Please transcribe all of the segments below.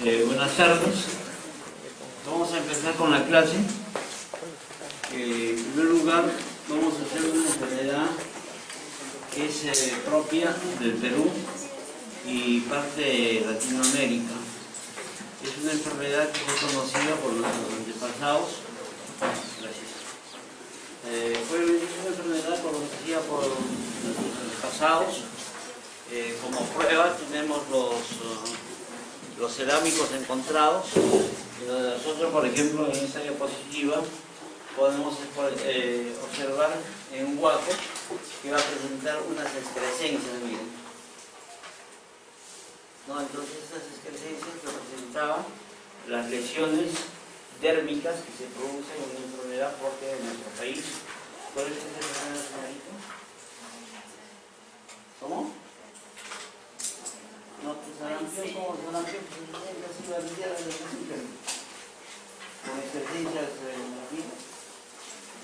Buenas tardes. Vamos a empezar con la clase. En primer lugar, vamos a hacer una enfermedad que es propia del Perú y parte de Latinoamérica. Es una enfermedad que fue conocida por nuestros antepasados. Gracias. Fue una enfermedad conocida por nuestros antepasados. Como prueba tenemos los cerámicos encontrados. Nosotros, por ejemplo, en esta diapositiva podemos observar en un huaco que va a presentar unas excrescencias, miren. ¿No? Entonces estas excrescencias representaban las lesiones dérmicas que se producen en una enfermedad propia de nuestro país. ¿Cuál es esa enfermedad, señorita? ¿Cómo? No, pues sarampión, ¿cómo? Sarampión, pues casi varicela de la azúcar. Con excrescencias aquí.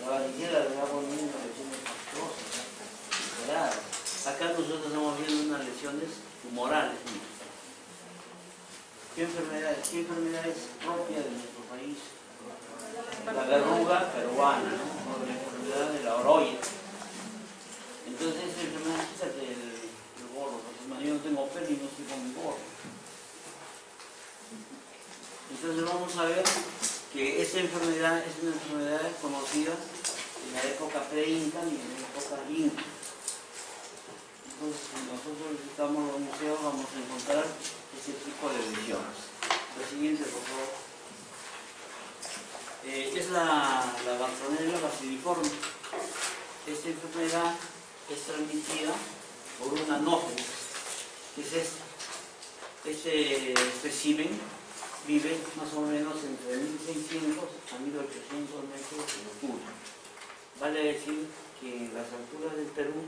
La varicela le va poniendo lesiones pastrosas, acá nosotros estamos viendo unas lesiones tumorales. ¿Qué enfermedad es propia de nuestro país? La verruga peruana, ¿no? La enfermedad de la orolla. Entonces, esa enfermedad es del gorro, porque yo no tengo pelo y no estoy con mi gorro. Entonces vamos a ver que esta enfermedad es una enfermedad conocida en la época pre-inca y en la época inca. Entonces, si nosotros visitamos los museos vamos a encontrar este tipo de lesiones. La siguiente, por favor. Es la Bartonella bacilliforme. Esta enfermedad es transmitida por una anófeles, que es esta. Este espécimen vive más o menos entre 1600 a 1800 metros de altura. Vale decir que en las alturas del Perú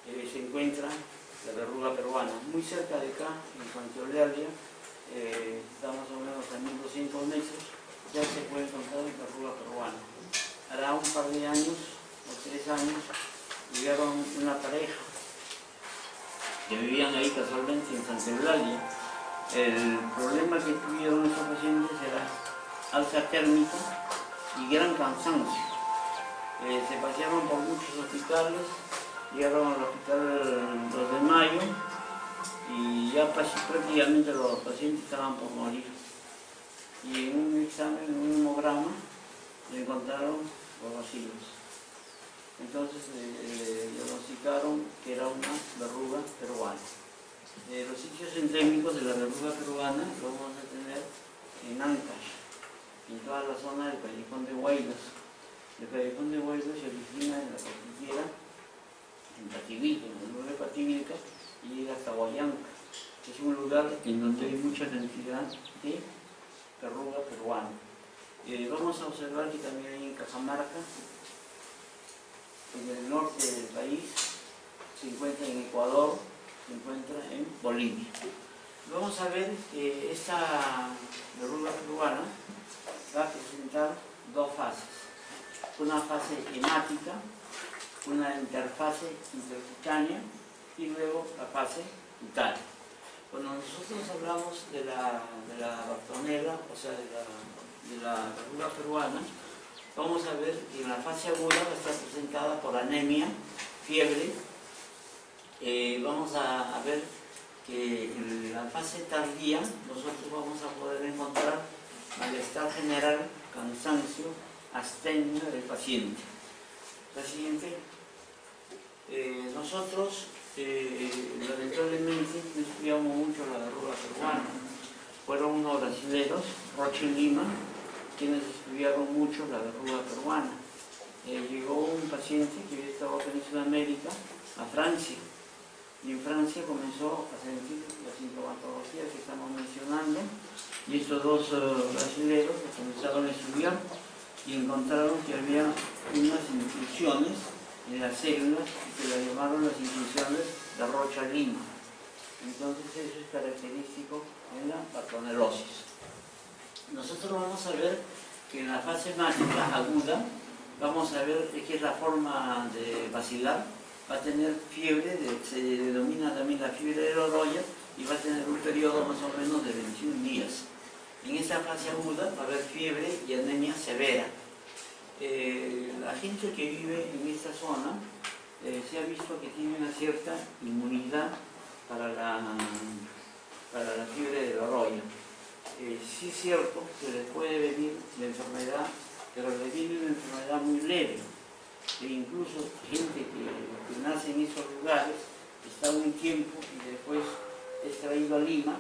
se encuentra la verruga peruana. Muy cerca de acá, en Fuenteolea, está más o menos a 1200 metros, ya se puede encontrar la verruga peruana. Hará un par de años, o 3 años, llegaron una pareja que vivían ahí casualmente en Santa Eulalia. El problema que tuvieron estos pacientes era alza térmica y gran cansancio. Se pasearon por muchos hospitales, llegaron al hospital 2 de Mayo y ya prácticamente los pacientes estaban por morir. Y en un examen, en un hemograma, le encontraron los bacilos. Entonces diagnosticaron que era una verruga peruana. Los sitios endémicos de la verruga peruana lo vamos a tener en Ancash, en toda la zona del Callejón de Huaylas. El Callejón de Huaylas se origina en la cordillera, en Pativilca, en el nuevo Pativilca, y llega hasta Huallanca. Es un lugar en donde hay mucha cantidad de verruga peruana. Vamos a observar que también hay en Cajamarca, en el norte del país, se encuentra en Ecuador, se encuentra en Bolivia. Vamos a ver que esta verruga peruana va a presentar dos fases. Una fase hemática, una interfase intercutánea y luego la fase cutánea. Cuando nosotros hablamos de la Bartonella, o sea, de la verruga peruana, vamos a ver que en la fase aguda va a estar presentada por anemia, fiebre. Vamos a ver que en la fase tardía nosotros vamos a poder encontrar malestar general, cansancio, astenia del paciente. La siguiente. Nosotros lamentablemente no estudiamos mucho la verruga peruana. Fueron unos brasileños, Rocha y Lima, quienes estudiaron mucho la verruga peruana. Llegó un paciente que estaba en Sudamérica, a Francia, y en Francia comenzó a sentir la sintomatología que estamos mencionando, y estos dos brasileños comenzaron a estudiar y encontraron que había unas inclusiones en las células que las llamaron las inclusiones de Rocha Lima. Entonces eso es característico en la bartonelosis. Nosotros vamos a ver que en la fase hemática aguda, vamos a ver que es la forma de vacilar, va a tener fiebre, se denomina también también la fiebre de Loroya y va a tener un periodo más o menos de 21 días. En esta fase aguda va a haber fiebre y anemia severa. La gente que vive en esta zona se ha visto que tiene una cierta inmunidad para la fiebre de Loroya. Sí es cierto que les puede venir la enfermedad, pero le viene una enfermedad muy leve. E incluso gente que nace en esos lugares está un tiempo y después es traído a Lima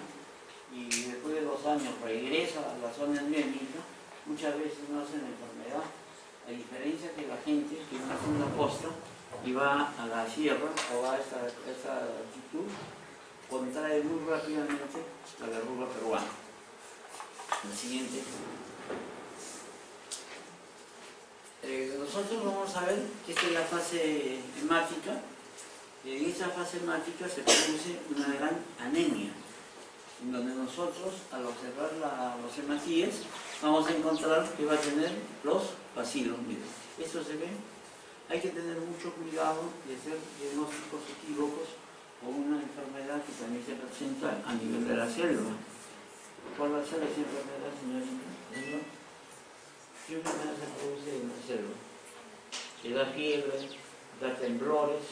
y después de 2 años regresa a la zona endémica, muchas veces no hace la enfermedad, a diferencia que la gente que nace en la costa y va a la sierra o va a esa altitud, contrae muy rápidamente la verruga peruana. La siguiente. Nosotros vamos a ver que esta es la fase hemática. En esa fase hemática se produce una gran anemia, en donde nosotros, al observar los hematíes, vamos a encontrar que va a tener los bacilos. Miren, esto se ve. Hay que tener mucho cuidado de hacer diagnósticos equívocos con una enfermedad que también se presenta a nivel de la selva. ¿Cuál va a ser esa enfermedad, señorita? ¿Qué enfermedad se produce en la selva? Que da fiebre, da temblores,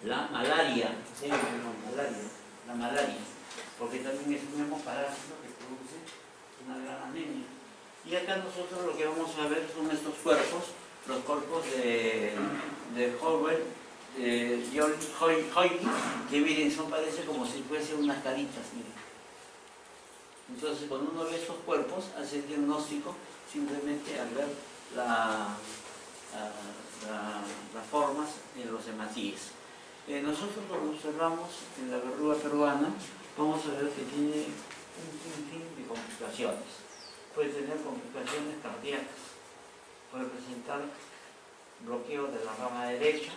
la malaria, la malaria, porque también es un hemoparásito que produce una gran anemia. Y acá nosotros lo que vamos a ver son estos cuerpos, los cuerpos de Howell, Hoyle, que miren, parece como si fuesen unas caritas, miren. Entonces, cuando uno ve estos cuerpos, hace el diagnóstico simplemente al ver las formas en los hematíes. Nosotros cuando observamos en la verruga peruana, vamos a ver que tiene un sinfín de complicaciones. Puede tener complicaciones cardíacas, puede presentar bloqueo de la rama derecha,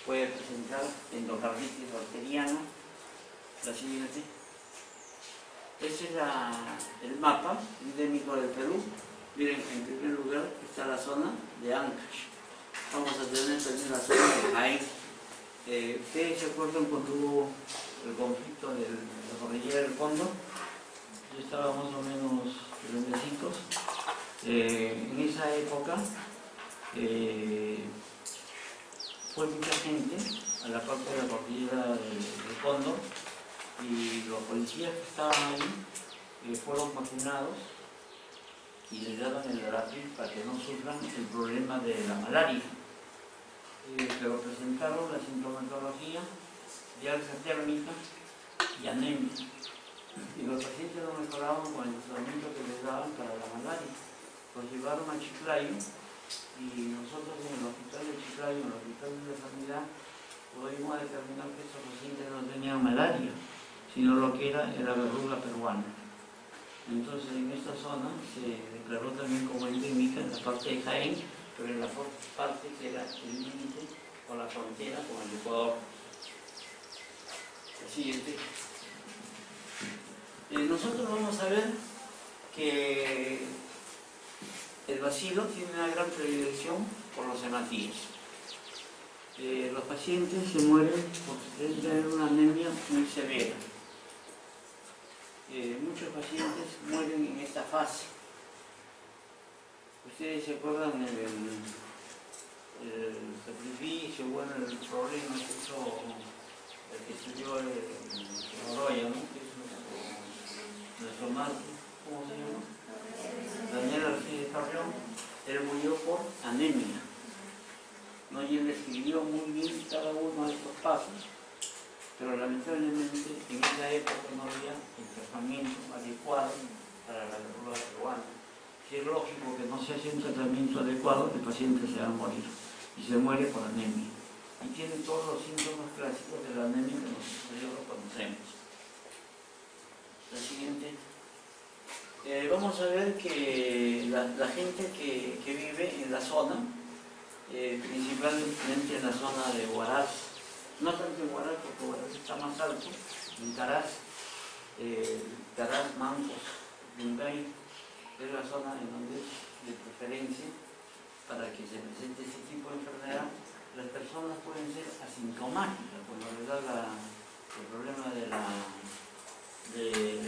puede presentar endocarditis bacteriana. La siguiente. Este es el mapa endémico del Perú. Miren, en primer lugar está la zona de Ancash. Vamos a tener también la zona de Jaén. ¿Ustedes se acuerdan cuando hubo el conflicto de la cordillera del Fondo? Yo estaba más o menos grandecitos. En esa época fue mucha gente a la parte de la cordillera del Fondo y los policías que estaban ahí fueron vacunados y les daban el Daraprim para que no sufran el problema de la malaria. Pero presentaron la sintomatología de alza térmica y anemia. Y los pacientes no mejoraban con el tratamiento que les daban para la malaria. Los llevaron a Chiclayo y nosotros en el hospital de Chiclayo, en el hospital de la sanidad, pudimos determinar que estos pacientes no tenían malaria, sino lo que era verruga peruana. Entonces en esta zona se declaró también como endémica en la parte de Jaén, pero en la parte que era el límite con la frontera con el Ecuador. La siguiente. Nosotros vamos a ver que el bacilo tiene una gran predilección por los hematíes. Los pacientes se mueren porque tienen una anemia muy severa. Muchos pacientes mueren en esta fase. Ustedes se acuerdan el sacrificio, bueno, el problema que hizo el que estudió Loroya, ¿no? Que es nuestro mártir, ¿cómo se llama? Daniel Arcides Carrión. Él murió por anemia. ¿No? Y él describió muy bien cada uno de estos pasos, pero lamentablemente en esa época no había el tratamiento adecuado para la verruga peruana. Si es lógico que no se hace un tratamiento adecuado, el paciente se va a morir y se muere por anemia. Y tiene todos los síntomas clásicos de la anemia que nosotros conocemos. La siguiente. Vamos a ver que la gente que vive en la zona, principalmente en la zona de Huaraz, no tanto en Huaraz porque Huaraz está más alto, en Taraz, Mancos, Yungay, es la zona en donde es de preferencia para que se presente este tipo de enfermedad. las personas pueden ser asintomáticas cuando les da el problema de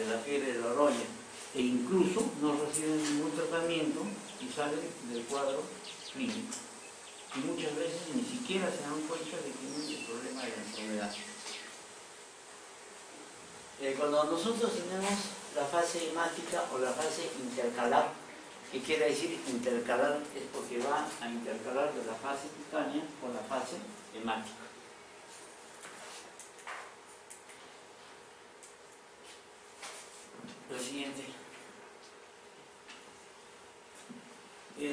la fiebre de la roya, e incluso no reciben ningún tratamiento y salen del cuadro clínico. Y muchas veces ni siquiera se dan cuenta de que tienen el problema de la enfermedad. Cuando nosotros tenemos la fase hemática o la fase intercalar, ¿qué quiere decir intercalar? Es porque va a intercalar de la fase cutánea con la fase hemática. Lo siguiente.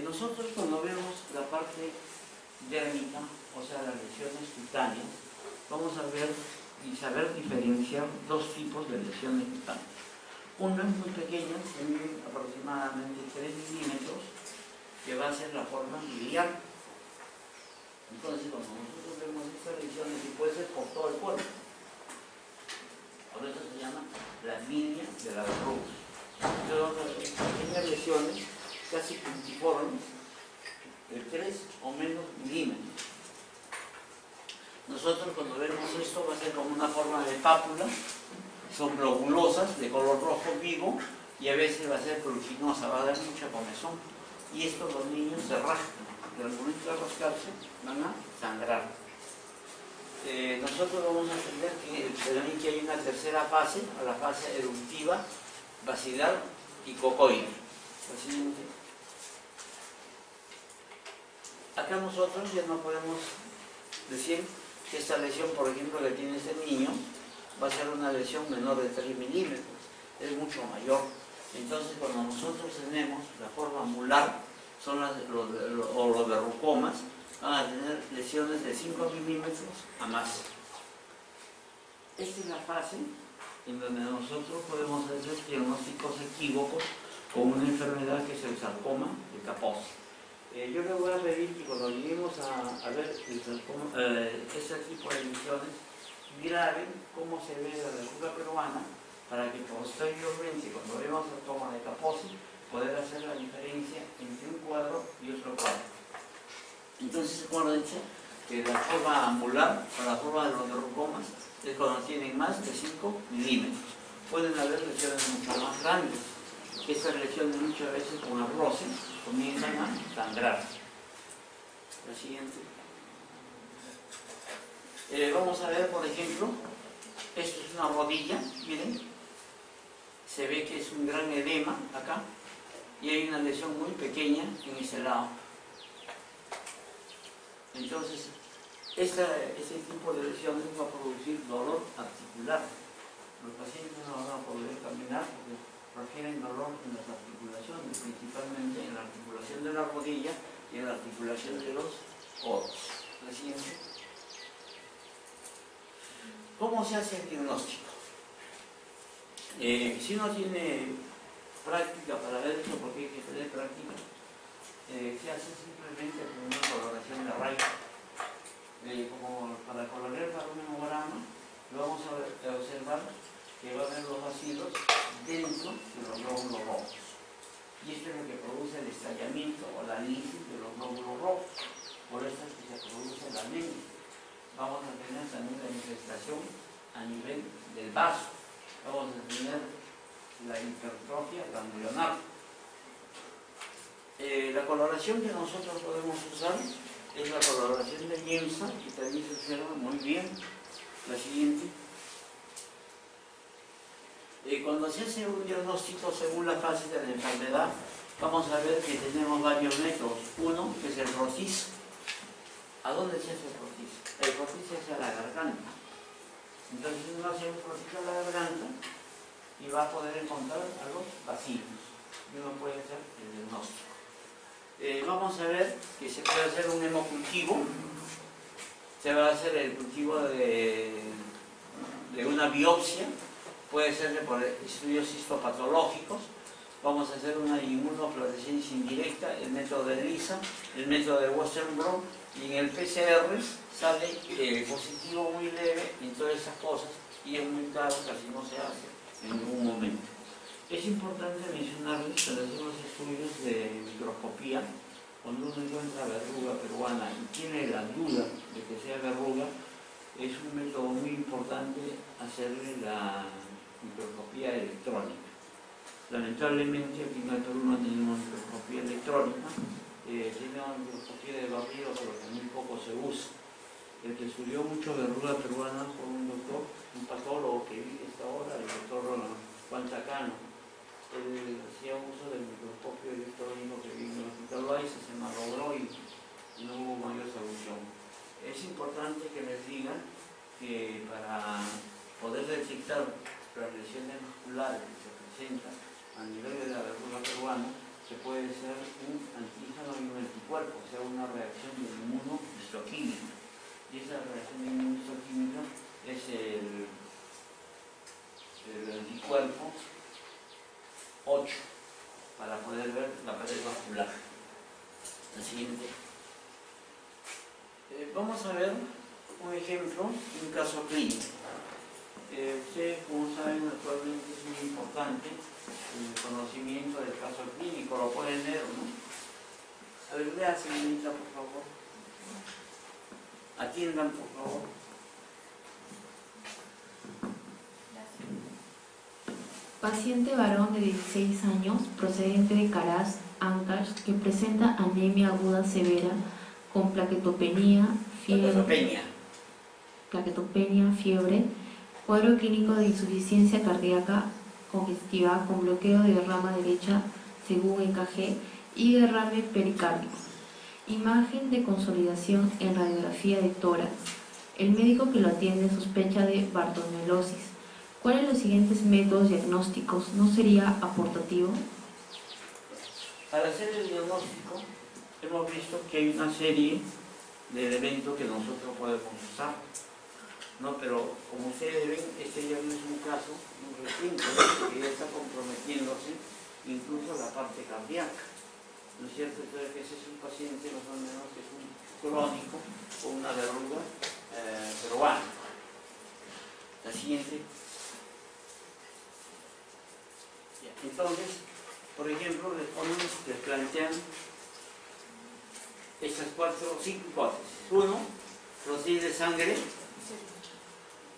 Nosotros cuando vemos la parte dérmica, o sea, las lesiones cutáneas, vamos a ver y saber diferenciar dos tipos de lesiones cutáneas. Una es muy pequeña, que mide aproximadamente 3 milímetros, que va a ser la forma biliar. Entonces, cuando nosotros vemos estas lesiones, y puede ser por todo el cuerpo, por eso se llama la línea de la verruga. Entonces, pequeñas lesiones, casi puntiformes, de 3 o menos milímetros. Nosotros cuando vemos esto va a ser como una forma de pápula, son globulosas de color rojo vivo y a veces va a ser pruriginosa, va a dar mucha comezón. Y esto los niños se rascan, pero al momento de rascarse van a sangrar. Nosotros vamos a entender que hay una tercera fase, la fase eruptiva, basilar y cocoide. Acá nosotros ya no podemos decir que esta lesión, por ejemplo, que tiene este niño, va a ser una lesión menor de 3 milímetros, es mucho mayor. Entonces, cuando nosotros tenemos la forma mular, son los verrucomas, van a tener lesiones de 5 milímetros a más. Esta es la fase en donde nosotros podemos hacer diagnósticos equívocos con una enfermedad que es el sarcoma de Kaposi. Yo le voy a pedir que cuando lleguemos a ver ese tipo de lesiones, graben cómo se ve la verruga peruana, para que posteriormente, cuando vemos el sarcoma de Kaposi, poder hacer la diferencia entre un cuadro y otro cuadro. Entonces, acuérdense que la forma amular o la forma de los verrucomas es cuando tienen más de 5 milímetros. Pueden haber lesiones mucho más grandes. Estas lesiones muchas veces con el roce comienzan a sangrar. La siguiente. Vamos a ver, por ejemplo, esto es una rodilla, miren. Se ve que es un gran edema acá y hay una lesión muy pequeña en ese lado. Entonces, ese tipo de lesiones va a producir dolor articular. Los pacientes no van a poder caminar porque refieren dolor en las articulaciones, principalmente en la articulación de la rodilla y en la articulación de los codos. La siguiente. ¿Cómo se hace el diagnóstico? Si uno tiene práctica para ver esto, porque hay que tener práctica, se hace simplemente con una coloración de rayos. Como para colorear para un hemograma, lo vamos a observar que va a haber los vacilos dentro de los glóbulos rojos. Y esto es lo que produce el estallamiento o la lisis de los glóbulos rojos. Por eso es que se produce la anemia. Vamos a tener también la infestación a nivel del vaso. Vamos a tener la hipertrofia ganglionar. La coloración que nosotros podemos usar es la coloración de Yemsa, que también se observa muy bien. La siguiente. Cuando se hace un diagnóstico según la fase de la enfermedad, vamos a ver que tenemos varios métodos. Uno, que es el rotiz. ¿A dónde se hace el rotiz? El rotiz se hace a la garganta. Entonces uno hace un rotiz a la garganta y va a poder encontrar a los vacilos. Y uno puede hacer el diagnóstico. Vamos a ver que se puede hacer un hemocultivo. Se va a hacer el cultivo de una biopsia. Puede ser por estudios histopatológicos. Vamos a hacer una inmunofluorescencia indirecta, el método de ELISA, el método de Westerblot, y en el PCR sale positivo muy leve en todas esas cosas, y es muy caro, casi no se hace en ningún momento. Es importante mencionarles que hacemos estudios de microscopía cuando uno encuentra verruga peruana y tiene la duda de que sea verruga, es un método muy importante hacerle la microscopía electrónica. Lamentablemente aquí en el Perú no tenemos microscopía electrónica, tenemos microscopía de barrido, pero que muy poco se usa. El que estudió mucho verruga peruana fue un doctor, un patólogo que vive hasta ahora, el doctor Juan Chacano. Él hacía uso del microscopio electrónico que vive en el hospital Baiza, se malogró y no hubo mayor solución. Es importante que les digan que para poder detectar las lesiones musculares que se presentan a nivel de la verruga peruana, se puede hacer un antígeno y un anticuerpo, o sea, una reacción de inmunohistoquímica. Y esa reacción de inmunohistoquímica es el anticuerpo 8 para poder ver la pared vascular. La siguiente. Vamos a ver un ejemplo, un caso clínico. Ustedes, como saben, actualmente es muy importante el conocimiento del caso clínico, lo pueden leer, ¿no? A ver, lea, señorita, por favor. Atiendan, por favor. Paciente varón de 16 años, procedente de Caraz, Ancash, que presenta anemia aguda severa con plaquetopenia, fiebre, cuadro clínico de insuficiencia cardíaca congestiva con bloqueo de rama derecha según EKG y derrame pericárdico. Imagen de consolidación en radiografía de tórax. El médico que lo atiende sospecha de bartonellosis. ¿Cuáles de los siguientes métodos diagnósticos no sería aportativo? Para hacer el diagnóstico, hemos visto que hay una serie de elementos que nosotros podemos usar, ¿no? Pero como ustedes ven, este ya no es un caso muy reciente, que ya está comprometiéndose incluso la parte cardíaca, ¿no es cierto? Entonces, que ese es un paciente más o menos que es un crónico con una verruga peruana. La siguiente. Entonces, por ejemplo, les plantean estas 5 hipótesis. 1, proceso de sangre,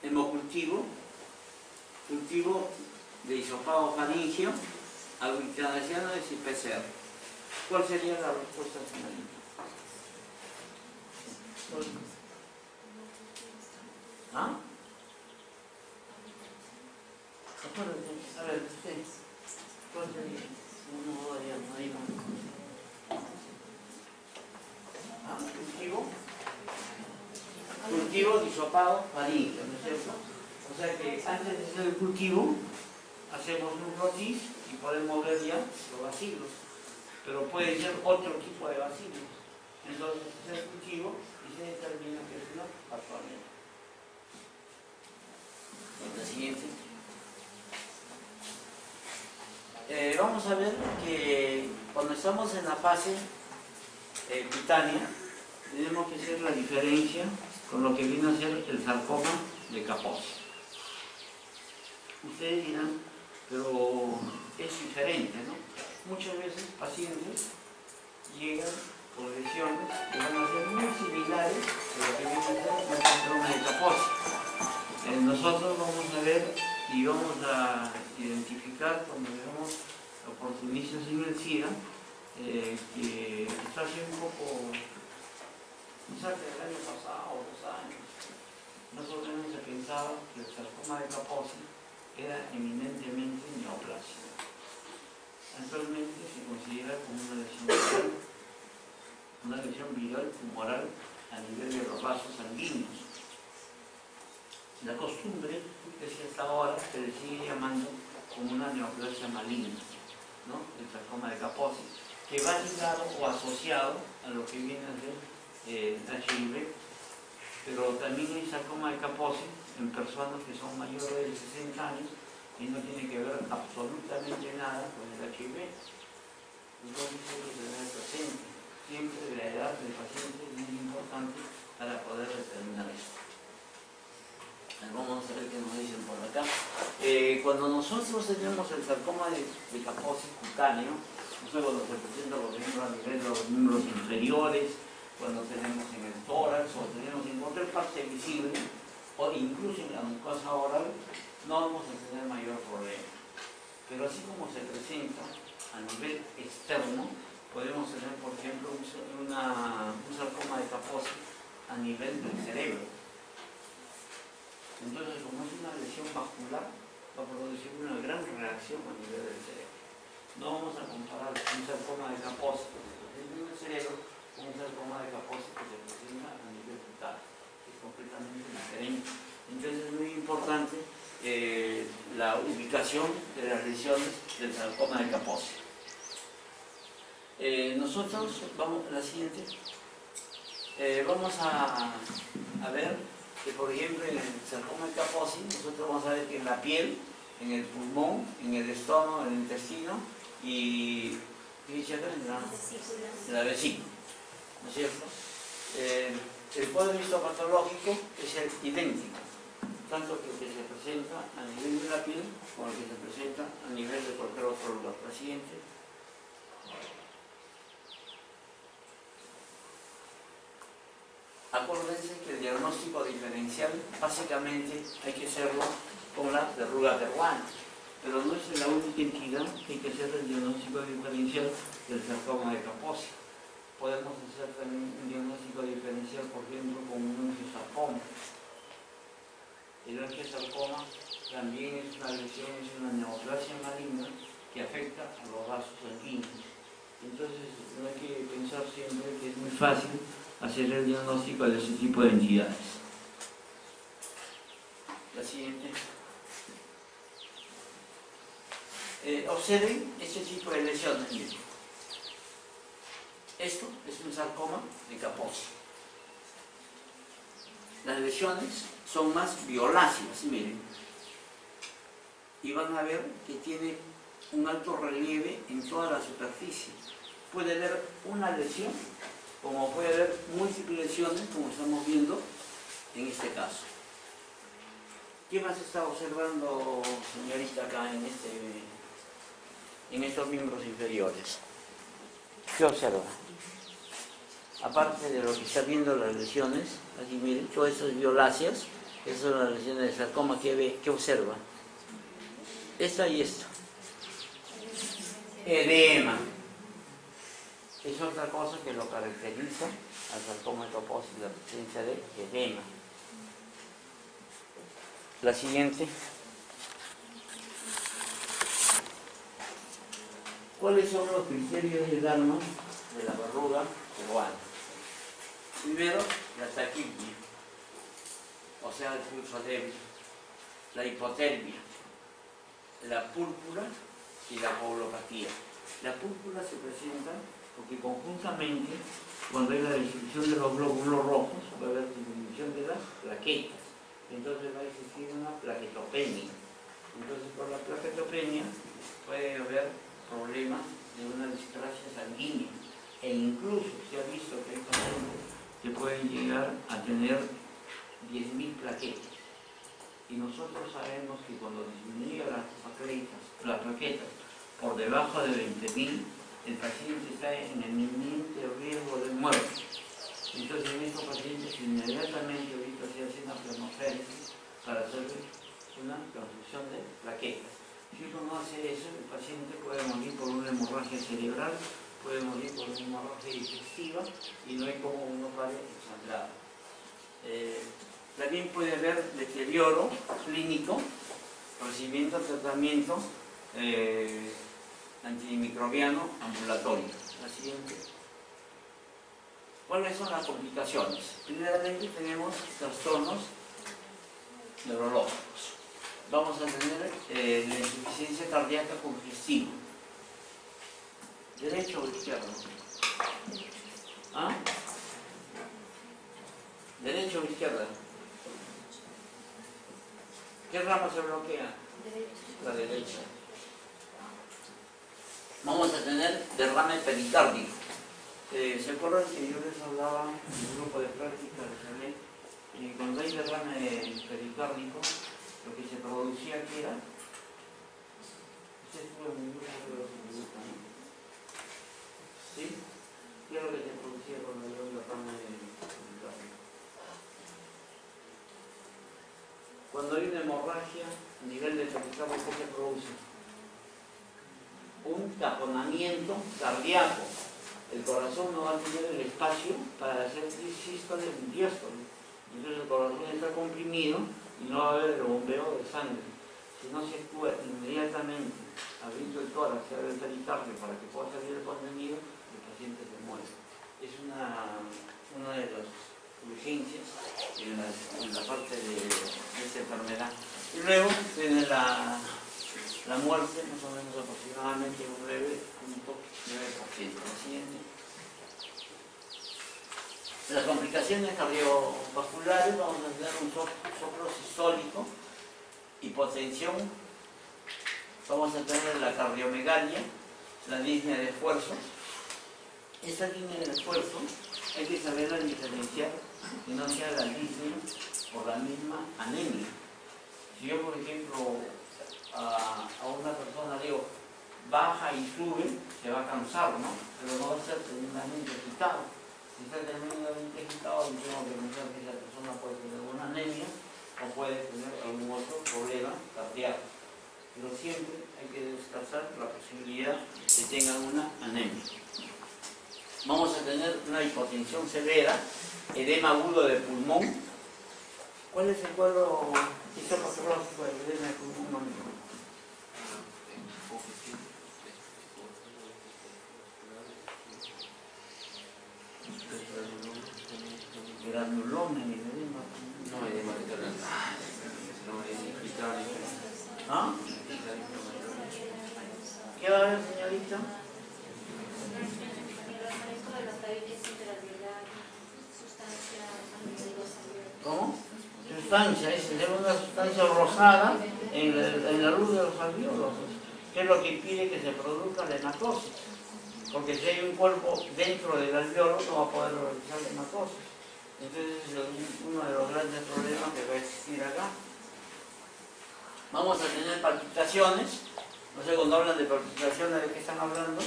hemocultivo, cultivo de hisopado faríngeo, aglutinación de PCR. ¿Cuál sería la respuesta final? ¿Ah? Acuérdate, a ver, ustedes. ¿Cuál sería? Cultivo de hisopado faríngeo, ¿no es cierto? O sea que antes de hacer el cultivo, hacemos un rotis y podemos ver ya los bacilos. Pero puede ser otro tipo de bacilos. Entonces, se hace el cultivo y se determina que es una patología. La siguiente. Vamos a ver que cuando estamos en la fase cutánea, tenemos que hacer la diferencia con lo que viene a ser el sarcoma de Kaposi. Ustedes dirán, pero es diferente, ¿no? Muchas veces pacientes llegan con lesiones que van a ser muy similares a lo que viene a ser el síndrome de Kaposi. Nosotros vamos a ver y vamos a identificar cuando veamos oportunistas en el SIDA, que está haciendo un poco, quizás el año pasado o 2 años, más o menos se pensaba que el sarcoma de Kaposi era eminentemente neoplasia. Actualmente se considera como una lesión viral tumoral a nivel de los vasos sanguíneos. La costumbre es que hasta ahora se le sigue llamando como una neoplasia maligna, ¿no? El sarcoma de Kaposi, que va ligado o asociado a lo que viene a ser HIV, pero también hay sarcoma de Kaposi en personas que son mayores de 60 años y no tiene que ver absolutamente nada con el HIV. Entonces hay que tener presente siempre la edad del paciente es muy importante para poder determinar esto. Vamos a ver qué nos dicen por acá. Cuando nosotros tenemos el sarcoma de Kaposi cutáneo, O sea, cuando se presenta, por ejemplo, a nivel de los miembros inferiores, cuando tenemos en el tórax o tenemos en cualquier parte visible, o incluso en la mucosa oral, no vamos a tener mayor problema. Pero así como se presenta a nivel externo, podemos tener, por ejemplo, un sarcoma de Kaposi a nivel del cerebro. Entonces, como es una lesión vascular, va a producir una gran reacción a nivel del cerebro. No vamos a comparar un sarcoma de Kaposi que se presenta en el cerebro con un sarcoma de Kaposi que se presenta a nivel fetal. Es completamente diferente. Entonces es muy importante la ubicación de las lesiones del sarcoma de Kaposi. Nosotros vamos a la siguiente. Vamos a ver que, por ejemplo, en el sarcoma de Kaposi, nosotros vamos a ver que en la piel, en el pulmón, en el estómago, en el intestino y en la vesícula, ¿no es cierto? El cuadro histopatológico es el idéntico, tanto que el que se presenta a nivel de la piel como el que se presenta a nivel de cualquier otro lugar. La siguiente. Acuérdense que el diagnóstico diferencial básicamente hay que hacerlo con la verruga peruana, pero no es la única entidad que hay que hacer el diagnóstico diferencial del sarcoma de Kaposi. Podemos hacer también un diagnóstico diferencial, por ejemplo, con un angiosarcoma. El angiosarcoma también es una lesión, es una neoplasia maligna que afecta a los vasos sanguíneos. Entonces, no hay que pensar siempre que es muy fácil hacer el diagnóstico de ese tipo de entidades. La siguiente. Observen este tipo de lesiones. Esto es un sarcoma de Kaposi. Las lesiones son más violáceas, miren. Y van a ver que tiene un alto relieve en toda la superficie. Puede haber una lesión, como puede haber múltiples lesiones, como estamos viendo en este caso. ¿Qué más está observando, señorita, acá en estos miembros inferiores? ¿Qué observa? Aparte de lo que está viendo las lesiones, aquí miren, todas esas violáceas, esas son las lesiones de sarcoma que ve, ¿qué observa? Esta y esta. Edema. Es otra cosa que lo caracteriza al sarcoma de Kaposi, la presencia de edema. La siguiente. ¿Cuáles son los criterios de Darman de la verruga peruana? Primero, la taquipnia, o sea, el pulso débil, la hipotermia, la púrpura y la coagulopatía. La púrpura se presenta porque conjuntamente, cuando hay la disminución de los glóbulos rojos, va a haber disminución de las plaquetas. Entonces va a existir una plaquetopenia. Entonces, por la plaquetopenia puede haber problemas de una displasia sanguínea. E incluso se ha visto que hay pacientes que pueden llegar a tener 10.000 plaquetas. Y nosotros sabemos que cuando disminuye las plaquetas por debajo de 20.000, el paciente está en el inminente riesgo de muerte. Entonces en estos pacientes inmediatamente ahorita se hace una plasmaféresis para hacer una transfusión de plaquetas. Si uno no hace eso, el paciente puede morir por una hemorragia cerebral, puede morir por una hemorragia digestiva y no hay como uno pare el sangrado. También puede haber deterioro clínico, recibimiento de tratamiento antimicrobiano ambulatorio. La siguiente. ¿Cuáles son las complicaciones? Primeramente tenemos trastornos neurológicos. Vamos a tener la insuficiencia cardíaca congestiva. ¿Derecho o izquierdo? ¿Ah? ¿Derecho o izquierda? ¿Qué rama se bloquea? La derecha. Vamos a tener derrame pericárdico. ¿Se acuerdan que yo les hablaba en un grupo de práctica de cuando hay derrame pericárdico, lo que se producía que era, ustedes estuvo en un grupo de los que me gustan, ¿no? ¿Sí? ¿Qué es lo que se producía cuando yo derrame pericárdico? Cuando hay una hemorragia a nivel del pericardio, ¿qué se produce? Un taponamiento cardíaco. El corazón no va a tener el espacio para hacer sístole y diástole. Entonces el corazón está comprimido y no va a haber el bombeo de sangre. Si no se actúa inmediatamente abriendo el tórax, se abre el pericardio para que pueda salir el contenido, el paciente se muere. Es una de las urgencias en la parte de esta enfermedad. Y luego tiene la muerte, más o menos aproximadamente un 9.9%. Las complicaciones cardiovasculares, vamos a tener un soplo sistólico, hipotensión, vamos a tener la cardiomegalia, la disnea de esfuerzo. Esa línea de esfuerzo hay que saberla diferenciar, que no sea la disnea por la misma anemia. Si yo, por ejemplo, a una persona digo, baja y sube, se va a cansar, ¿no? Pero no va a ser tremendamente agitado. Si está tremendamente agitado, tengo que pensar que esa persona puede tener una anemia o puede tener algún otro problema cardíaco. Pero siempre hay que descartar la posibilidad de que tengan una anemia. Vamos a tener una hipotensión severa, edema agudo de pulmón. ¿Cuál es el cuadro histopatológico del edema de pulmón? Granuloma en el edema. No, edema de granuloma. No, es infiltrable. ¿Ah? ¿Qué va a haber, señorita? ¿Cómo? Sustancia, es una sustancia rosada en la luz de los alvéolos, que es lo que impide que se produzca la hematosis. Porque si hay un cuerpo dentro del alvéolo no va a poder realizar la hematosis. Entonces es uno de los grandes problemas que va a existir acá. Vamos a tener palpitaciones, no sé cuando hablan de palpitaciones de qué están hablando,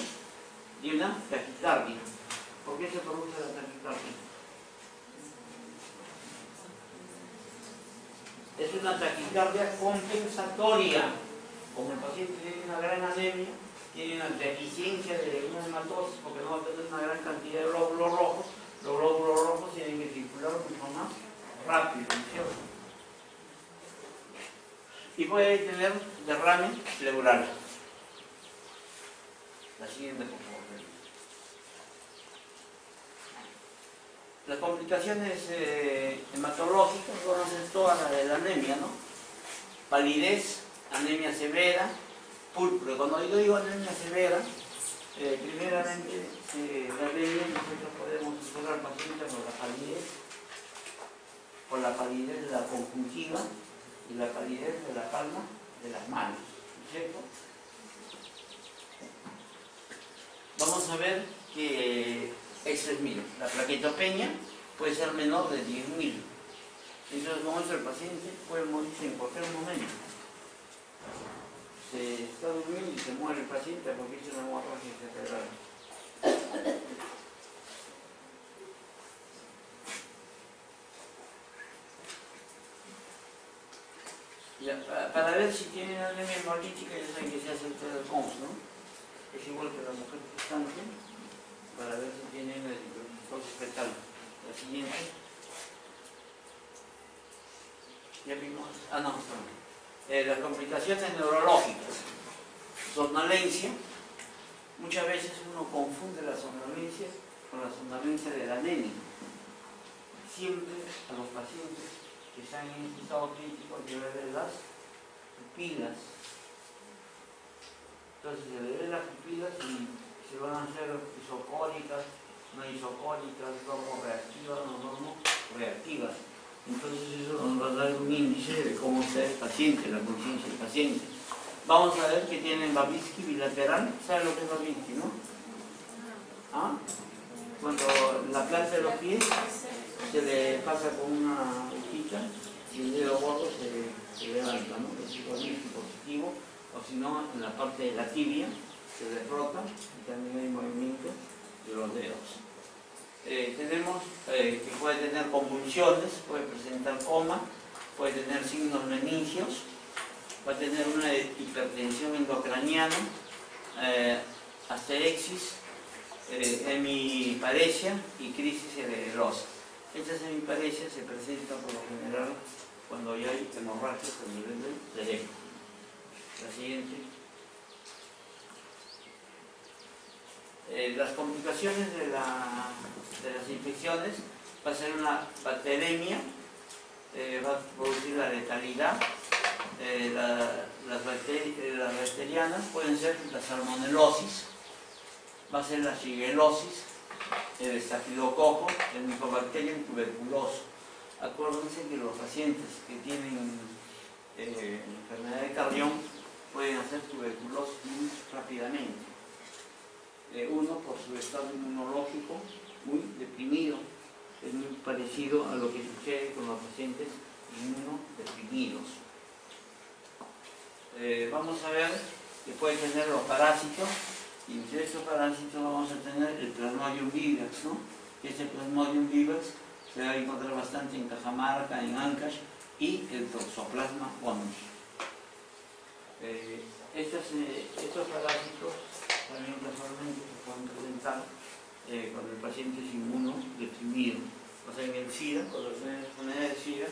y una taquicardia. ¿Por qué se produce la taquicardia? Es una taquicardia compensatoria. Como el paciente tiene una gran anemia, tiene una deficiencia de una hematosis porque no va a tener una gran cantidad de glóbulos rojos, los glóbulos rojos tienen que circular mucho más rápido, ¿cierto? Y puede tener derrame pleural. La siguiente, por favor. Las complicaciones hematológicas van a ser todas las de la anemia, ¿no? Palidez, anemia severa, púrpura. Cuando yo digo anemia severa, primeramente la anemia nosotros podemos observar pacientes por la palidez de la conjuntiva y la palidez de la palma de las manos, ¿cierto? Vamos a ver que la plaquetopenia puede ser menor de 10.000. Entonces, con eso el paciente puede morirse en cualquier momento. Se está durmiendo y se muere el paciente porque hizo una hemorragia cerebral. Para ver si tienen anemia hemolítica, ya saben que se hace el test del COMS, ¿no? Es igual que la mujer gestante, para ver si tienen el hidroxistosis fetal. La siguiente. Ya vimos. No, las complicaciones neurológicas. Somnolencia. Muchas veces uno confunde la somnolencia con la somnolencia de la anemia. Siempre a los pacientes que están en estado crítico hay que ver las pupilas. Entonces se le ven las pupilas y se van a hacer isocóricas, no isocóricas, normoreactivas, no normoreactivas. Entonces eso nos va a dar un índice de cómo está el paciente, la conciencia del paciente. Vamos a ver que tienen Babinski bilateral. ¿Saben lo que es Babinski, no? ¿Ah? Cuando la planta de los pies se le pasa con una hojita y el dedo gordo se levanta, ¿no? Es Babinski positivo. O si no, en la parte de la tibia se le frota y también hay movimiento de los dedos. Tenemos que puede tener convulsiones, puede presentar coma, puede tener signos meningios, va a tener una hipertensión endocraniana, asterexis, hemiparesia y crisis cerebrosa. Esta hemiparesia se presenta por lo general cuando ya hay hemorragias a nivel del cerebro. La siguiente. Las complicaciones de las infecciones va a ser una bacteremia, va a producir la letalidad. Las bacterianas pueden ser la salmonelosis, va a ser la shigellosis, el estafilococo, el Mycobacterium tuberculoso. Acuérdense que los pacientes que tienen enfermedad de Carrión pueden hacer tuberculosis muy rápidamente. Uno, por su estado inmunológico muy deprimido, es muy parecido a lo que sucede con los pacientes inmunodeprimidos. Vamos a ver que puede tener los parásitos, y entre estos parásitos vamos a tener el Plasmodium vivax, ¿no? Este Plasmodium vivax se va a encontrar bastante en Cajamarca, en Ancash, y el Toxoplasma gondii. Estos parásitos también casualmente se pueden presentar cuando el paciente es inmunodeprimido. O sea, en el SIDA, cuando se enfermedad de SIDA,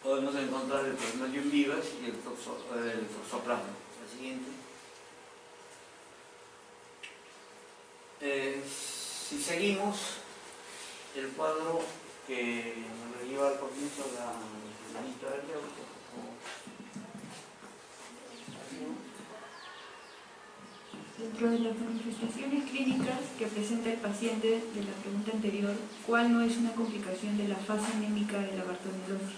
podemos encontrar el Plasmodium vivax y el Toxoplasma. La siguiente. Si seguimos el cuadro que nos lo lleva al comienzo la lista de Dentro de las manifestaciones clínicas que presenta el paciente de la pregunta anterior, ¿cuál no es una complicación de la fase anémica de la bartonelosis?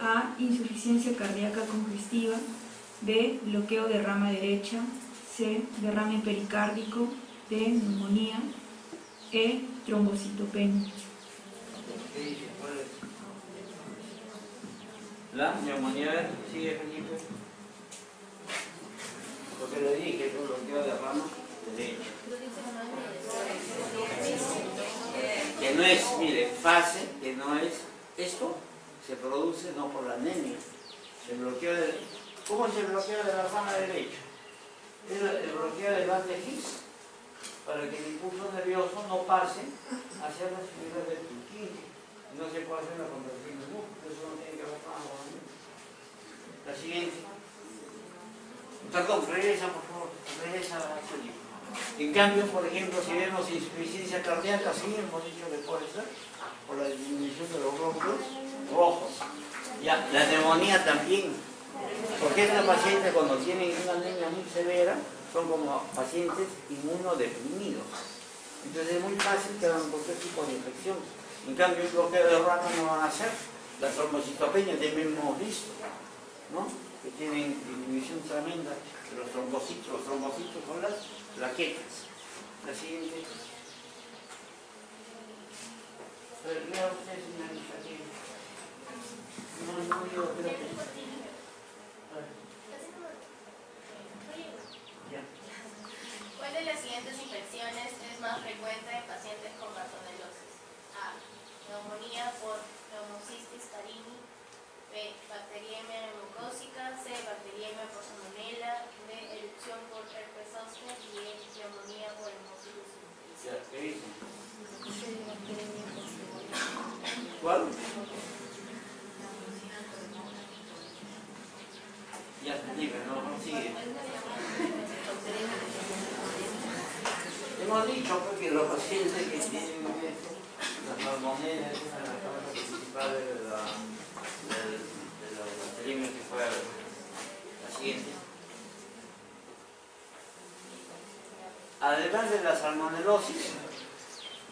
A. Insuficiencia cardíaca congestiva. B. Bloqueo de rama derecha. C. Derrame pericárdico. D. Neumonía. E. Trombocitopenia. La neumonía, sigue Felipe. Porque le dije que es un bloqueo de rama derecha. Que no es, mire, fase, que no es, esto se produce no por la anemia. ¿Cómo es el bloqueo de la rama derecha? Es el bloqueo del Van-de-His, para que el impulso nervioso no pase hacia las fibras del Purkinje. No se puede hacer la contracción del músculo, eso no tiene que ver con la anemia. La siguiente. Perdón, regresa por favor, regresa a su libro. En cambio, por ejemplo, si vemos insuficiencia cardíaca, sí, hemos dicho que puede ser por la disminución de los glóbulos rojos. Ya, la neumonía también, porque estos pacientes cuando tienen una anemia muy severa son como pacientes inmunodeprimidos. Entonces es muy fácil que hagan cualquier tipo de infección. En cambio, un bloqueo de rama no van a hacer. La trombocitopenia también hemos visto, ¿no? Que tienen disminución tremenda de los trombocitos. Los trombocitos son las plaquetas. La siguiente. Lea usted, señorita, aquí. No, yo creo que... Ya. ¿Cuál de las siguientes infecciones es más frecuente en pacientes con bartonelosis? A. Neumonía por Pneumocystis carini. B. Bacteriemia mucósica. C. Bacteriemia por Salmonella. D. Erupción por herpes zóster. Y E. Neumonía por Haemophilus influenza. Ya, ¿qué dicen? ¿Cuál? Ya, libre, no sigue. Hemos dicho pues, que los pacientes que tienen las salmonelas es una de las causas principales de la bacteriemia que fue la siguiente. Además de la salmonelosis,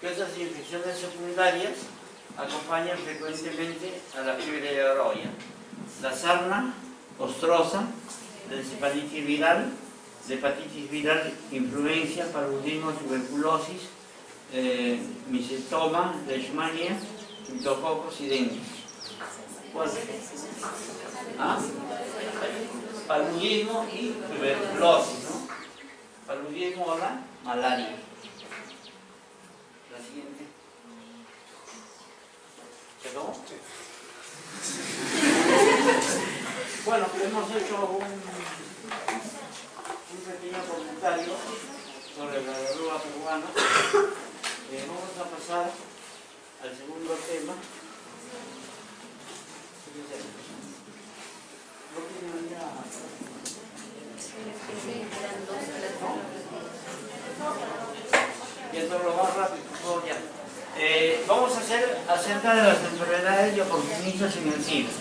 que otras infecciones secundarias acompañan frecuentemente a la fiebre de Broglia. La sarna ostrosa, la encefalitis viral, la hepatitis viral, influencia, paludismo, tuberculosis, micetoma, leishmania, criptococos y dengue. ¿Cuál? ¿Ah? Paludismo y tuberculosis, ¿no? Paludismo también o la malaria. La siguiente. ¿Quedó? Bueno, hemos hecho un pequeño comentario sobre la verruga peruana. Vamos a pasar al segundo tema. ¿No tienen ya? Y esto lo más rápido, por favor, ya. Vamos a hacer acerca de las enfermedades y oportunistas en el SIDA.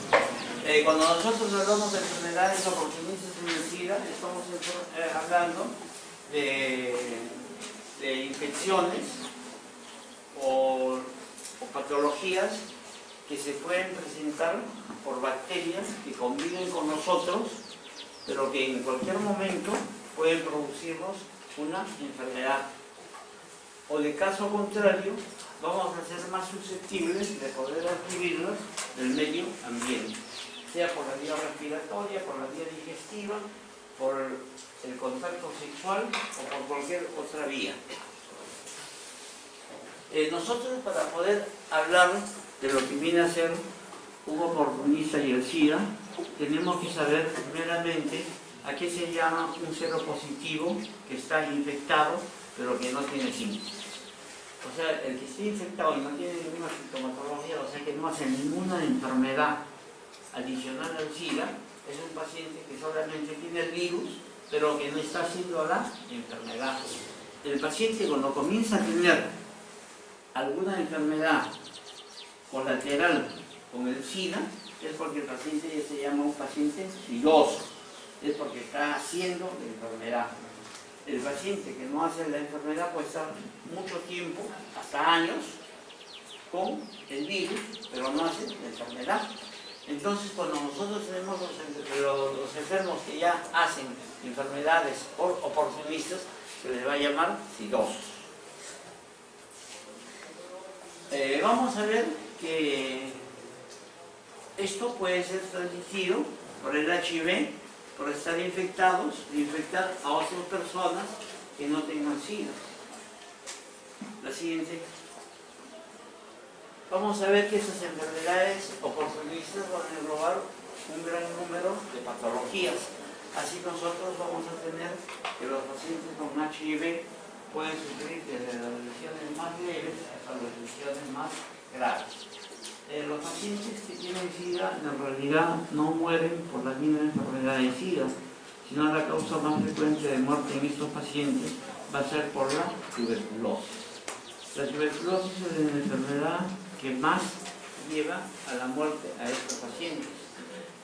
Cuando nosotros hablamos de enfermedades oportunistas en el SIDA, estamos hablando de infecciones o patologías que se pueden presentar por bacterias que conviven con nosotros, pero que en cualquier momento pueden producirnos una enfermedad. O de caso contrario, vamos a ser más susceptibles de poder adquirirlas del medio ambiente, sea por la vía respiratoria, por la vía digestiva, por el contacto sexual o por cualquier otra vía. Nosotros, para poder hablar de lo que viene a ser un oportunista y el SIDA, tenemos que saber primeramente a qué se llama un seropositivo que está infectado pero que no tiene síntomas. O sea, el que esté infectado y no tiene ninguna sintomatología, o sea que no hace ninguna enfermedad adicional al SIDA, es un paciente que solamente tiene el virus, pero que no está haciendo la enfermedad. El paciente, cuando comienza a tener alguna enfermedad colateral con el SIDA, es porque el paciente ya se llama un paciente sidoso, es porque está haciendo la enfermedad. El paciente que no hace la enfermedad puede estar mucho tiempo, hasta años, con el virus, pero no hace la enfermedad. Entonces, cuando nosotros tenemos los enfermos que ya hacen enfermedades oportunistas, se les va a llamar sidosos. Vamos a ver que esto puede ser transmitido por el HIV, por estar infectados e infectar a otras personas que no tengan SIDA. La siguiente. Vamos a ver que esas enfermedades oportunistas van a englobar un gran número de patologías. Así nosotros vamos a tener que los pacientes con HIV pueden sufrir desde las lesiones más leves hasta las lesiones más graves. Los pacientes que tienen SIDA en realidad no mueren por la misma enfermedad de SIDA, sino la causa más frecuente de muerte en estos pacientes va a ser por la tuberculosis. La tuberculosis es la enfermedad que más lleva a la muerte a estos pacientes.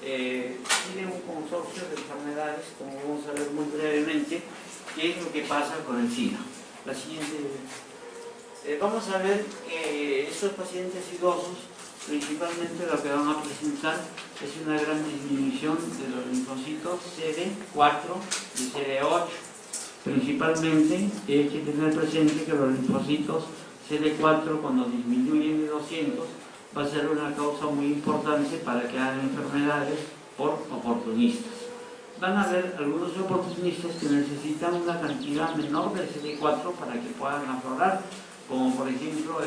Tiene un consorcio de enfermedades, como vamos a ver muy brevemente, qué es lo que pasa con el SIDA. La siguiente. Vamos a ver que estos pacientes sidosos principalmente lo que van a presentar es una gran disminución de los linfocitos CD4 y CD8. Principalmente hay que tener presente que los linfocitos CD4, cuando disminuyen de 200, va a ser una causa muy importante para que hagan enfermedades por oportunistas. Van a haber algunos oportunistas que necesitan una cantidad menor de CD4 para que puedan aflorar, como por ejemplo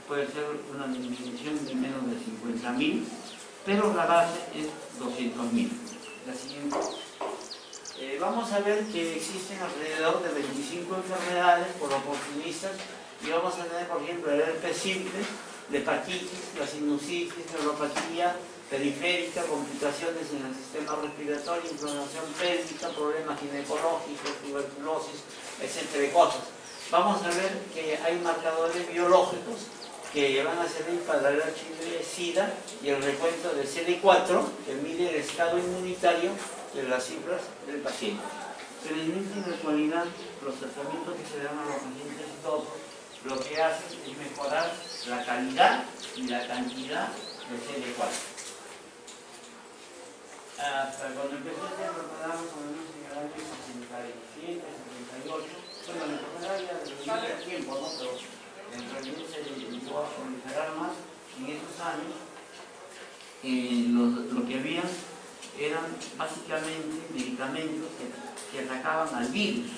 puede ser una disminución de menos de 50.000, pero la base es 200.000. La siguiente. Vamos a ver que existen alrededor de 25 enfermedades por oportunistas y vamos a tener, por ejemplo, el herpes simple, la hepatitis, la sinusitis, neuropatía periférica, complicaciones en el sistema respiratorio, inflamación pélvica, problemas ginecológicos, tuberculosis, etcétera de cosas. Vamos a ver que hay marcadores biológicos que van a servir para el HIV-Sida y el recuento de CD4, que mide el estado inmunitario de las cifras del paciente. Felizmente, en la actualidad, los tratamientos que se dan a los pacientes sidosos lo que hacen es mejorar la calidad y la cantidad de CD4. Hasta cuando empezó esta enfermedad, más o menos en el año 67, 68, bueno, la enfermedad ya desde el tiempo, ¿no? Pero en realidad se llegó a proliferar más en estos años. Lo que había eran básicamente medicamentos que atacaban al virus,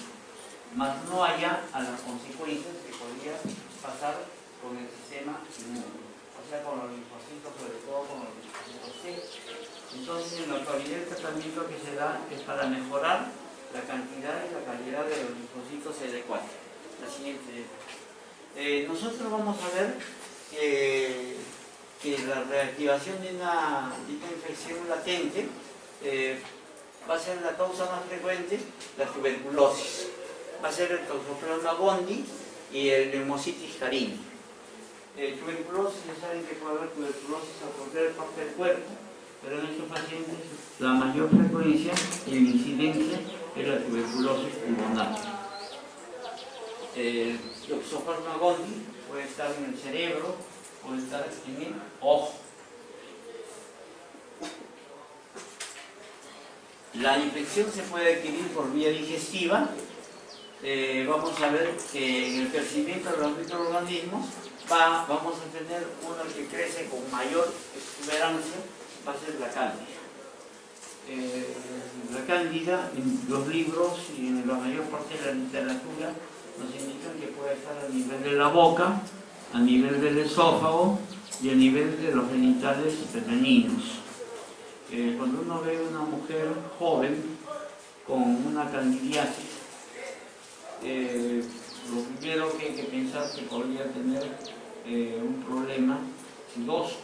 más no allá a las consecuencias que podría pasar con el sistema inmune, o sea, con los linfocitos, sobre todo con los linfocitos T. Entonces, en la actualidad el tratamiento que se da es para mejorar la cantidad y la calidad de los linfocitos CD4. La siguiente. Nosotros vamos a ver que la reactivación de una infección latente va a ser la causa más frecuente, la tuberculosis. Va a ser el Toxoplasma gondii y el Pneumocystis carini. Tuberculosis, ya saben que puede haber tuberculosis a cualquier parte del cuerpo, pero en estos pacientes la mayor frecuencia y la incidencia es la tuberculosis pulmonar. El Toxoplasma gondii puede estar en el cerebro, puede estar en el ojo. La infección se puede adquirir por vía digestiva. Vamos a ver que en el crecimiento de los microorganismos vamos a tener uno que crece con mayor exuberancia, va a ser la cándida. La cándida en los libros y en la mayor parte de la literatura nos indican que puede estar a nivel de la boca, a nivel del esófago y a nivel de los genitales femeninos. Cuando uno ve una mujer joven con una candidiasis, lo primero que hay que pensar es que podría tener un problema sidoso,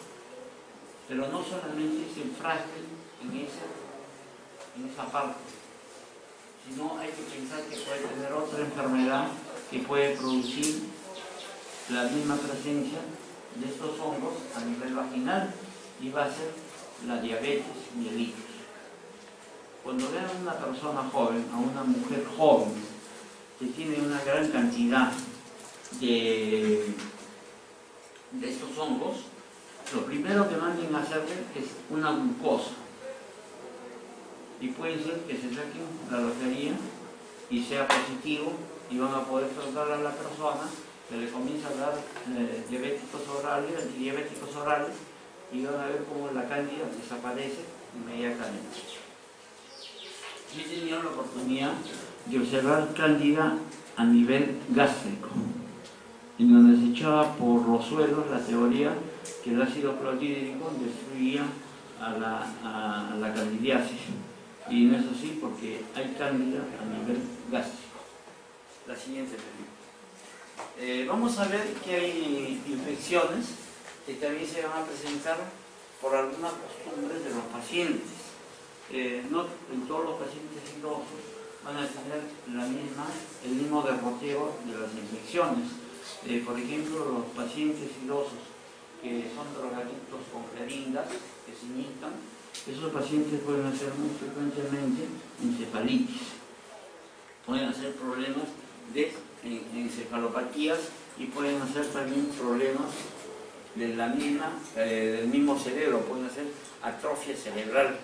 pero no solamente es el frágil en esa parte, sino hay que pensar que puede tener otra enfermedad que puede producir la misma presencia de estos hongos a nivel vaginal y va a ser la diabetes mellitus. Cuando vean a una persona joven, a una mujer joven, que tiene una gran cantidad de estos hongos, lo primero que manden a hacerle es una glucosa. Y puede ser que se saquen la lotería y sea positivo y van a poder tratar a la persona, se le comienza a dar diabéticos orales, antidiabéticos orales, y van a ver cómo la cándida desaparece inmediatamente. Yo he tenido la oportunidad de observar cándida a nivel gástrico, en donde se echaba por los suelos la teoría que el ácido clorhídrico destruía a la candidiasis. Y no es así porque hay cándida a nivel gástrico. La siguiente película. Vamos a ver que hay infecciones que también se van a presentar por algunas costumbres de los pacientes. No en todos los pacientes idosos van a tener el mismo derroteo de las infecciones. Por ejemplo, los pacientes idosos que son drogadictos con jeringas, que se inyectan, esos pacientes pueden hacer muy frecuentemente encefalitis, pueden hacer problemas de encefalopatías y pueden hacer también problemas del mismo cerebro, pueden hacer atrofia cerebral,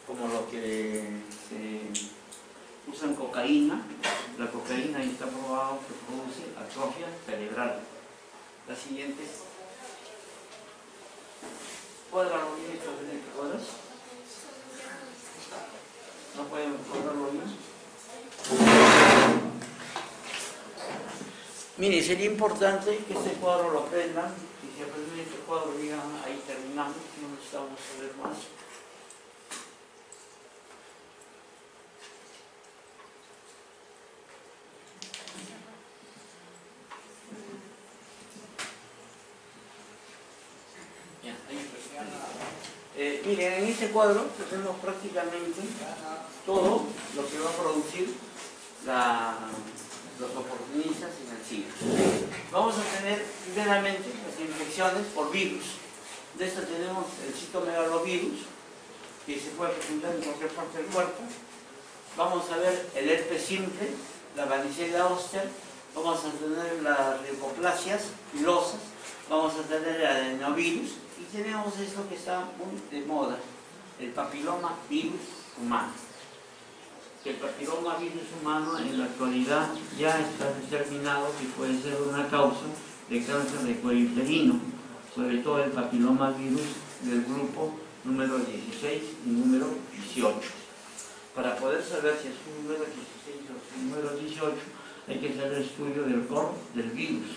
como los que se usan cocaína. La cocaína está probado que produce atrofia cerebral. La siguiente. ¿Cuádralo bien estos cuadros? ¿No pueden cuadrarlo bien? Mire, sería importante que este cuadro lo aprendan, y si aprenden este cuadro digan, ahí terminamos, no necesitamos saber más. Miren, en este cuadro tenemos prácticamente todo lo que va a producir los oportunistas en el SIDA. Vamos a tener primeramente las infecciones por virus. De esto tenemos el citomegalovirus, que se puede presentar en cualquier parte del cuerpo. Vamos a ver el herpes simple, la varicela zoster, vamos a tener las leucoplasias pilosas, vamos a tener el adenovirus y tenemos esto que está muy de moda, el papiloma virus humano. El papiloma virus humano en la actualidad ya está determinado que puede ser una causa de cáncer de cuello uterino, sobre todo el papiloma virus del grupo número 16 y número 18. Para poder saber si es un número 16 o un número 18, hay que hacer el estudio del core del virus,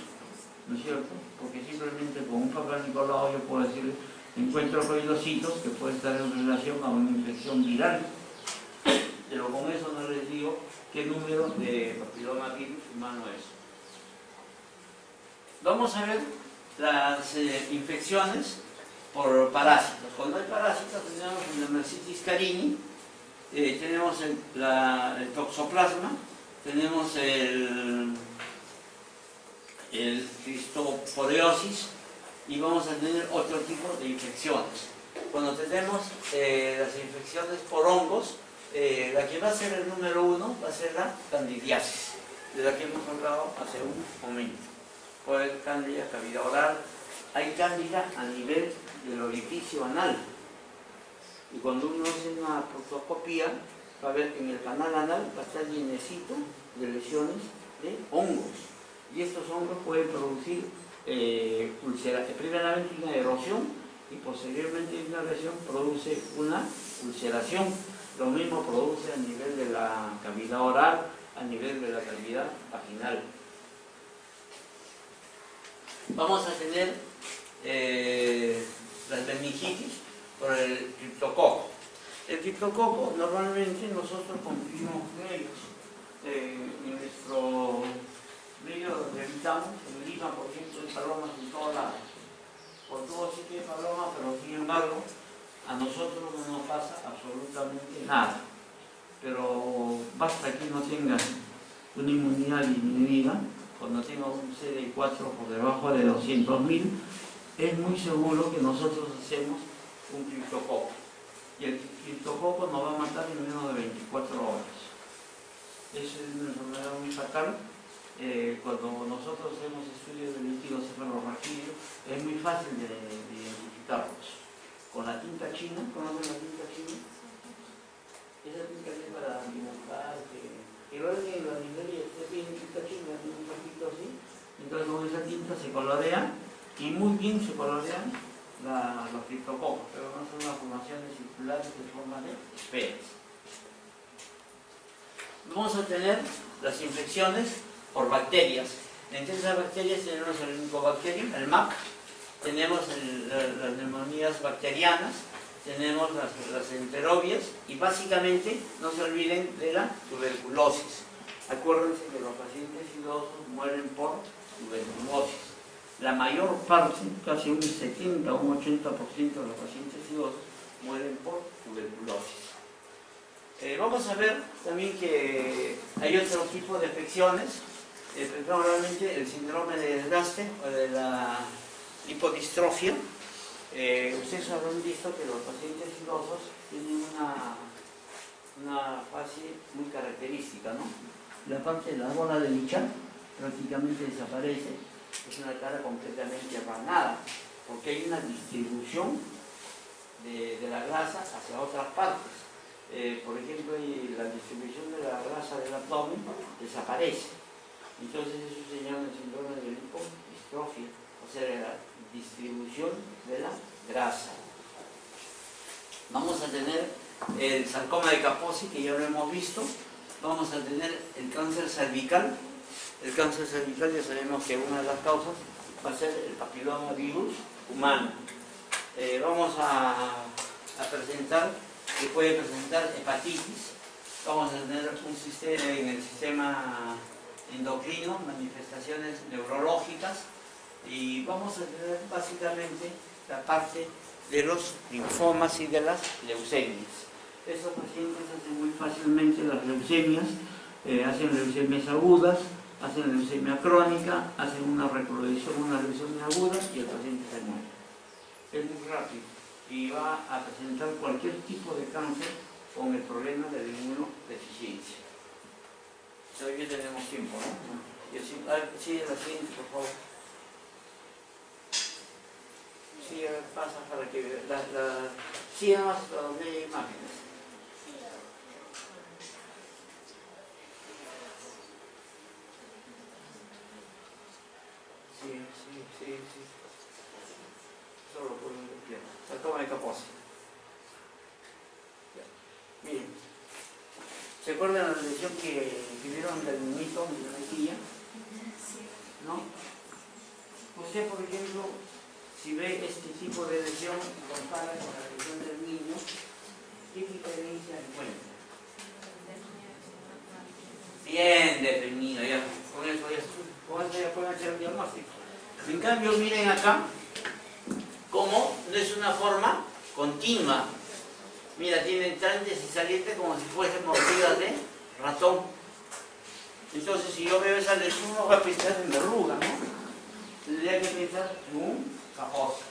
¿no es cierto? Porque simplemente con un papel nicolado yo puedo decirle, encuentro coilocitos que puede estar en relación a una infección viral, pero con eso no les digo qué número de papilomavirus humano es. Vamos a ver las infecciones por parásitos. Cuando hay parásitos tenemos el Nemesitis carini, tenemos el toxoplasma, tenemos el cristosporeosis y vamos a tener otro tipo de infecciones. Cuando tenemos las infecciones por hongos, la que va a ser el número 1 va a ser la candidiasis, de la que hemos hablado hace un momento. Puede haber cándida, cavidad oral, hay cándida a nivel del orificio anal. Y cuando uno hace una proctoscopía, va a ver que en el canal anal va a estar llenecito de lesiones de hongos. Y estos hongos pueden producir primeramente una erosión y posteriormente una erosión produce una ulceración. Lo mismo produce a nivel de la cavidad oral, a nivel de la cavidad vaginal. Vamos a tener las meningitis por el criptococo. El criptococo normalmente nosotros convivimos con ellos. En nuestro medio donde habitamos, en Lima, por ejemplo, hay palomas en todos lados. Por todo sí que hay palomas, pero sin embargo, a nosotros no nos pasa absolutamente nada. Pero basta que no tenga una inmunidad disminuida, cuando tenga un CD4 por debajo de 200.000, es muy seguro que nosotros hacemos un criptococo. Y el criptococo nos va a matar en menos de 24 horas. Es una enfermedad muy fatal. Cuando nosotros hacemos estudios de líquido cefalorraquídeo, es muy fácil de identificarlos. Con la tinta china, ¿conocen la tinta china? Esa tinta es para dibujar, que lo ven en la librería, usted tiene tinta china, tiene un poquito así, entonces con esa tinta se colorea, y muy bien se colorean los criptococos, pero no son las formaciones circulares de forma de esferas. Vamos a tener las infecciones por bacterias. Entre esas bacterias tenemos el Mycobacterium, el MAC, tenemos las neumonías bacterianas, tenemos las enterobias y básicamente no se olviden de la tuberculosis. Acuérdense que los pacientes idosos mueren por tuberculosis. La mayor parte, casi un 70 o un 80% de los pacientes idosos mueren por tuberculosis. Vamos a ver también que hay otro tipo de afecciones, probablemente el síndrome de desgaste o de la lipodistrofia. Ustedes habrán visto que los pacientes idosos tienen una fase muy característica, ¿no? La parte de la bola de Bichat prácticamente desaparece, es una cara completamente aplanada, porque hay una distribución de la grasa hacia otras partes. Por ejemplo, la distribución de la grasa del abdomen desaparece. Entonces eso se llama el síndrome de lipodistrofia, o sea, la distribución de la grasa. Vamos a tener el sarcoma de Kaposi, que ya lo hemos visto. Vamos a tener el cáncer cervical. El cáncer cervical ya sabemos que una de las causas va a ser el papilomavirus humano. Vamos a presentar, que puede presentar hepatitis. Vamos a tener en el sistema endocrino manifestaciones neurológicas y vamos a tener básicamente la parte de los linfomas y de las leucemias. Estos pacientes hacen muy fácilmente las leucemias, hacen leucemias agudas, hacen leucemia crónica, hacen una recrudescencia, una leucemia aguda y el paciente se muere. Es muy rápido y va a presentar cualquier tipo de cáncer con el problema de la inmunodeficiencia. Todavía tenemos tiempo, ¿no? Sigue la siguiente, por favor. Sigue, pasa para que sigue más donde hay imágenes. Sí. Solo por un tiempo. Sarcoma de Kaposi. Miren. ¿Se acuerdan la lesión que vieron del niñito de la mejilla? ¿No? Usted, por ejemplo, si ve este tipo de lesión y compara con la lesión del niño, ¿qué diferencia encuentra? Bien definido, ya. Con eso ya pueden hacer el diagnóstico. En cambio, miren acá, cómo no es una forma continua. Mira, tiene entrantes y salientes como si fuesen mordidas de ratón. Entonces, si yo veo esa lesión, no voy a pensar en verruga, ¿no? Tendría que pensar en un Kaposi.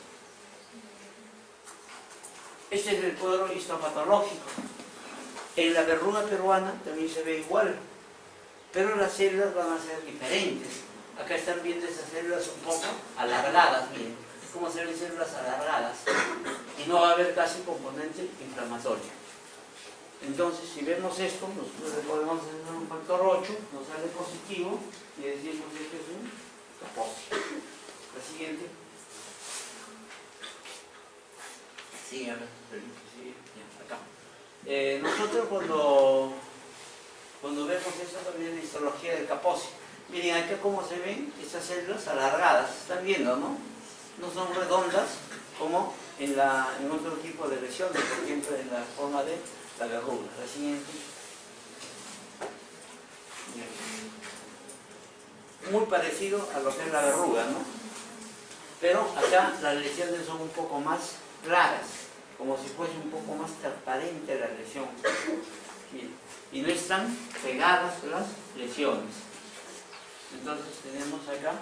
Este es el cuadro histopatológico. En la verruga peruana también se ve igual, pero las células van a ser diferentes. Acá están viendo esas células un poco alargadas, miren, es como se ven células alargadas y no va a haber casi componente inflamatorio. Entonces, si vemos esto, nosotros le podemos hacer un factor 8, nos sale positivo y decimos que este es un Kaposi. La siguiente. Síganme. Sí, acá. Nosotros cuando vemos eso también la histología del Kaposi, miren acá cómo se ven estas células alargadas, están viendo, ¿no? No son redondas como en otro tipo de lesiones, por ejemplo en la forma de la verruga. La siguiente. Muy parecido a lo que es la verruga, ¿no? Pero acá las lesiones son un poco más claras, como si fuese un poco más transparente la lesión. Miren, y no están pegadas las lesiones. Entonces tenemos acá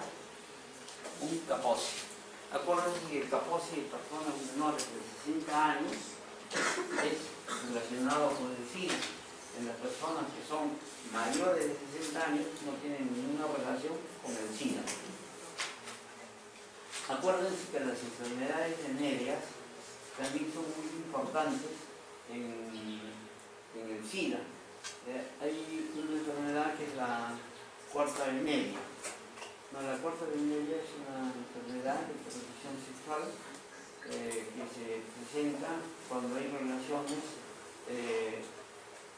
un Kaposi. Acuérdense que el Kaposi de personas menores de 60 años es relacionado con el SIDA. En las personas que son mayores de 60 años no tienen ninguna relación con el SIDA. Acuérdense que las enfermedades venéreas también son muy importantes en el SIDA. Hay una enfermedad que es la cuarta venérea. No, la cuarta venérea es una enfermedad de transmisión sexual que se presenta cuando hay relaciones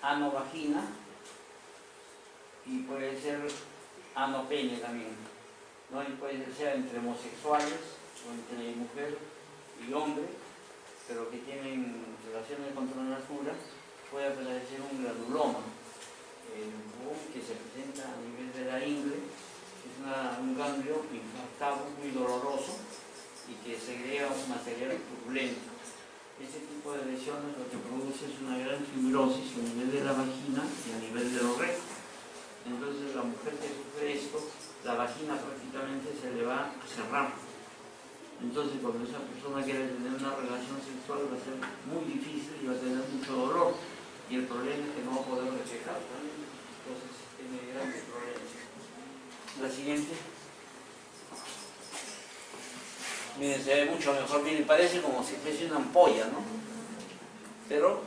ano-vagina y puede ser ano-pene también, ¿no? Y puede ser entre homosexuales o entre mujer y hombre, pero que tienen relaciones contra la natura, puede aparecer un granuloma que se presenta a nivel de la ingle. Es un ganglio infartado muy doloroso y que segrega un material turbulento. Este tipo de lesiones lo que produce es una gran fibrosis a nivel de la vagina y a nivel de los rectos. Entonces la mujer que sufre esto, la vagina prácticamente se le va a cerrar. Entonces cuando esa persona quiere tener una relación sexual va a ser muy difícil y va a tener mucho dolor. Y el problema es que no va a poder defecar también. Entonces tiene grandes problemas. La siguiente. Miren, se ve mucho mejor. Miren, parece como si fuese una ampolla, ¿no? Pero